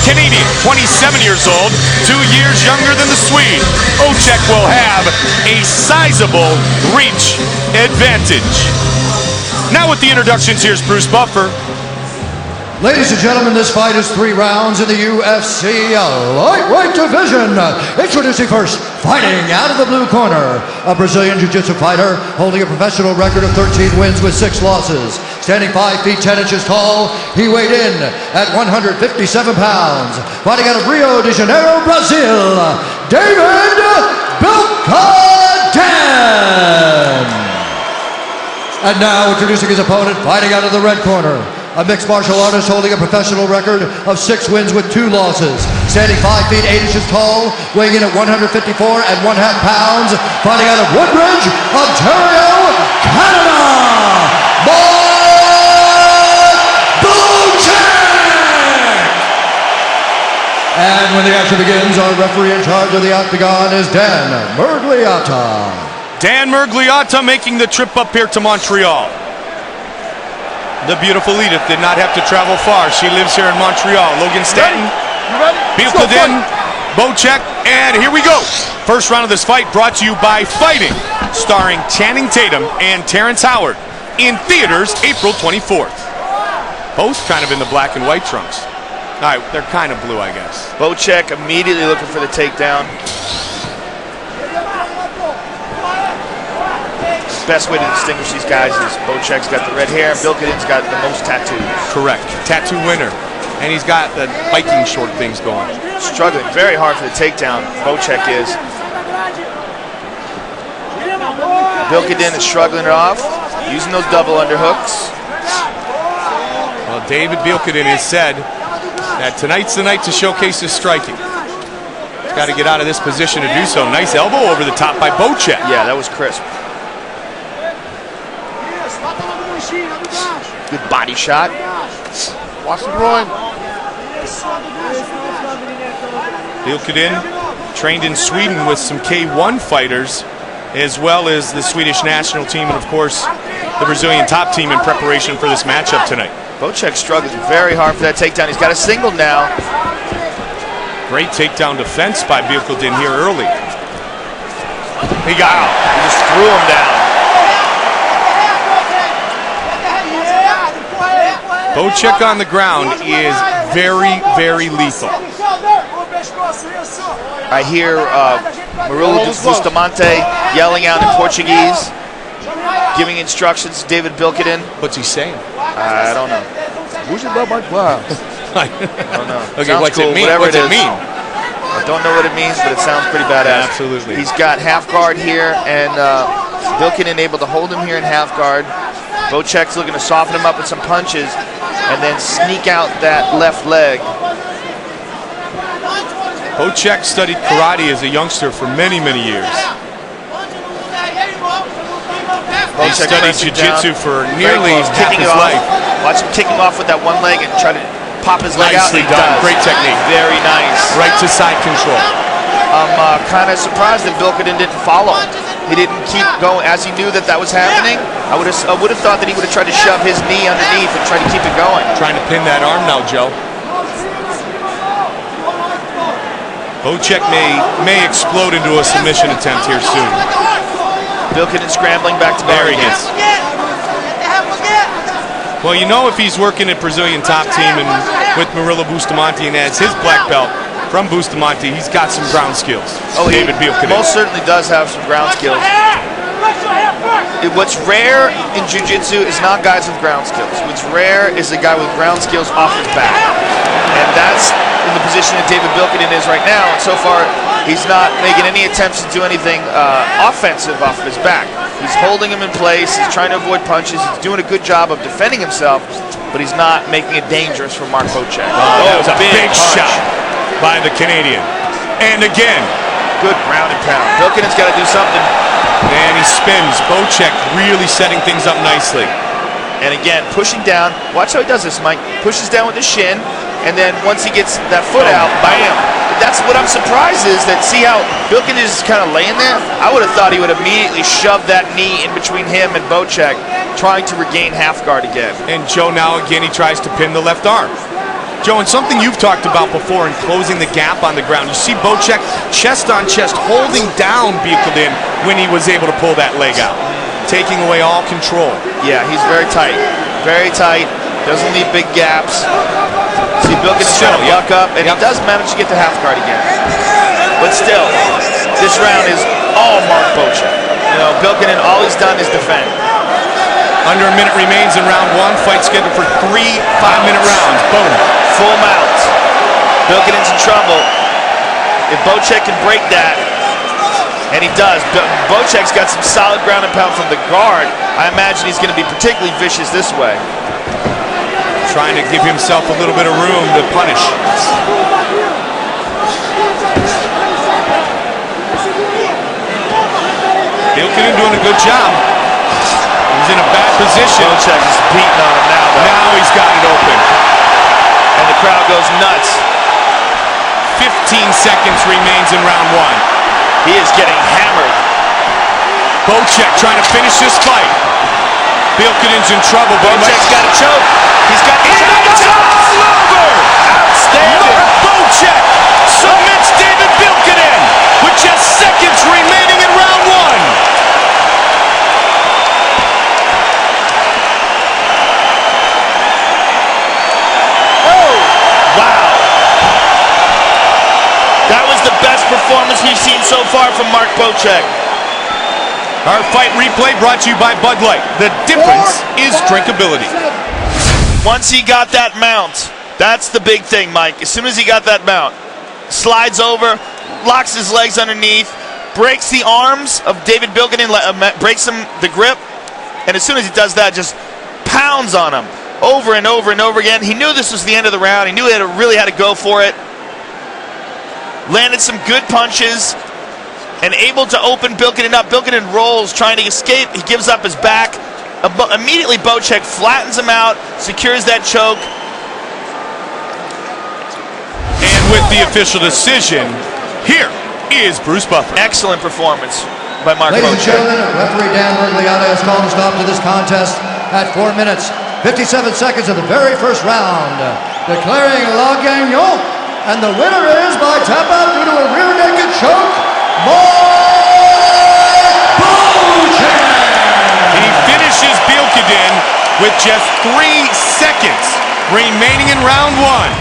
Canadian, 27 years old, 2 years younger than the Swede. Bocek will have a sizable reach advantage. Now with the introductions, here's Bruce Buffer. Ladies and gentlemen, this fight is 3 rounds in the UFC lightweight division. Introducing first, fighting out of the blue corner, a Brazilian Jiu-Jitsu fighter holding a professional record of 13 wins with 6 losses. Standing 5 feet 10 inches tall, he weighed in at 157 pounds. Fighting out of Rio de Janeiro, Brazil, David Bilkaden. And now introducing his opponent, fighting out of the red corner, a mixed martial artist holding a professional record of 6 wins with 2 losses. Standing 5 feet 8 inches tall, weighing in at 154 and 1/2 pounds, fighting out of Woodbridge, Ontario, Canada, Mark Bocek! And when the action begins, our referee in charge of the octagon is Dan Mergliata. Dan Mergliata making the trip up here to Montreal. The beautiful Edith did not have to travel far. She lives here in Montreal. Logan Stanton, Bilkaden, Bocek, and here we go. First round of this fight brought to you by Fighting, starring Channing Tatum and Terrence Howard, in theaters April 24th. Both kind of in the black and white trunks. All right, they're kind of blue, I guess. Bocek immediately looking for the takedown. Best way to distinguish these guys is Bocek's got the red hair and Bilkaden's got the most tattoos. Correct. Tattoo winner. And he's got the biking short things going. Struggling very hard for the takedown, Bocek is. Bilkaden is struggling it off, using those double underhooks. Well, David Bilkaden has said that tonight's the night to showcase his striking. He's got to get out of this position to do so. Nice elbow over the top by Bocek. Yeah, that was crisp. Good body shot. Watch the groin. Bilkaden trained in Sweden with some K1 fighters, as well as the Swedish national team, and of course the Brazilian top team in preparation for this matchup tonight. Bocek struggling very hard for that takedown. He's got a single now. Great takedown defense by Bilkaden here early. He got out. He just threw him down. Bocek on the ground is very, very lethal. I hear Murilo Bustamante yelling out in Portuguese, giving instructions to David Bilkaden. What's he saying? I don't know. I don't know. Okay, Sounds what's cool, it mean? whatever What's it it is. mean? I don't know what it means, but it sounds pretty badass. Absolutely. He's got half guard here, and Bilkaden able to hold him here in half guard. Bocek's looking to soften him up with some punches and then sneak out that left leg. Bocek studied karate as a youngster for many, many years. He studied jiu-jitsu for nearly half his life. Watch him kicking off with that one leg and try to pop his leg out. Nicely done. Great technique. Very nice. Right to side control. I'm kind of surprised that Bilkaden didn't follow. He didn't keep going as he knew that that was happening. I would have thought that he would have tried to shove his knee underneath and try to keep it going. Trying to pin that arm now, Joe. Bocek may explode into a submission attempt here soon. Bilkaden scrambling back to There back he again. is. Well, you know, if he's working at Brazilian top team and with Murilo Bustamante and as his black belt from Bustamante, he's got some ground skills. Oh, David Bilkaden most certainly does have some ground skills. What's rare in jiu-jitsu is not guys with ground skills. What's rare is a guy with ground skills off his back. And that's in the position that David Bilkaden is right now. And so far, he's not making any attempts to do anything offensive off of his back. He's holding him in place. He's trying to avoid punches. He's doing a good job of defending himself, but he's not making it dangerous for Mark Bocek. That was a big shot by the Canadian. And again, good ground and pound. Bilkaden's got to do something. And he spins. Bocek really setting things up nicely. And again, pushing down. Watch how he does this, Mike. Pushes down with the shin, and then once he gets that foot out, bam. That's what I'm surprised is that, see how Bilkaden is kind of laying there? I would have thought he would immediately shove that knee in between him and Bocek, trying to regain half guard again. And Joe now again, he tries to pin the left arm. Joe, and something you've talked about before in closing the gap on the ground. You see Bocek chest on chest holding down Bielkin when he was able to pull that leg out, taking away all control. Yeah, he's very tight. Very tight. Doesn't leave big gaps. See Bielkin trying to buck up, and he does manage to get the half guard again. But still, this round is all Mark Bocek. You know, Bielkin, all he's done is defend. Under a minute remains in round one. Fight scheduled for 3 5-minute rounds. Boom. Full mount. Bielkin's in trouble. If Bocek can break that, and he does. Bocek's got some solid ground and pound from the guard. I imagine he's going to be particularly vicious this way. Trying to give himself a little bit of room to punish. Bielkin doing a good job. He's in a bad position. Bocek is beating on him now, though. Now he's got it open. And the crowd goes nuts. 15 seconds remains in round one. He is getting hammered. Bocek trying to finish this fight. Bielkin's in trouble. Bocek's got a choke. He's got the choke. It's all over. Outstanding. Mark Bocek submits David Bielkin with just seconds remaining in round one. Oh, wow. That was the best performance we've seen so far from Mark Bocek. Our fight replay brought to you by Bud Light. The difference is drinkability. Once he got that mount, that's the big thing, Mike. As soon as he got that mount, slides over, locks his legs underneath, breaks the arms of David Bielkin, breaks him the grip, and as soon as he does that, just pounds on him over and over and over again. He knew this was the end of the round. He knew he really had to go for it. Landed some good punches and able to open Bielkin up. Bielkin rolls, trying to escape. He gives up his back. Immediately, Bocek flattens him out, secures that choke. And with the official decision, here is Bruce Buffer. Excellent performance by Mark Ladies Bocek. and gentlemen, referee Dan Bergliata has called a stop to this contest at 4 minutes, 57 seconds of the very first round, declaring La Gagnant, and the winner is by tap out due to a rear naked choke, Mark Bocek. He finishes Bielkin with just 3 seconds remaining in round one.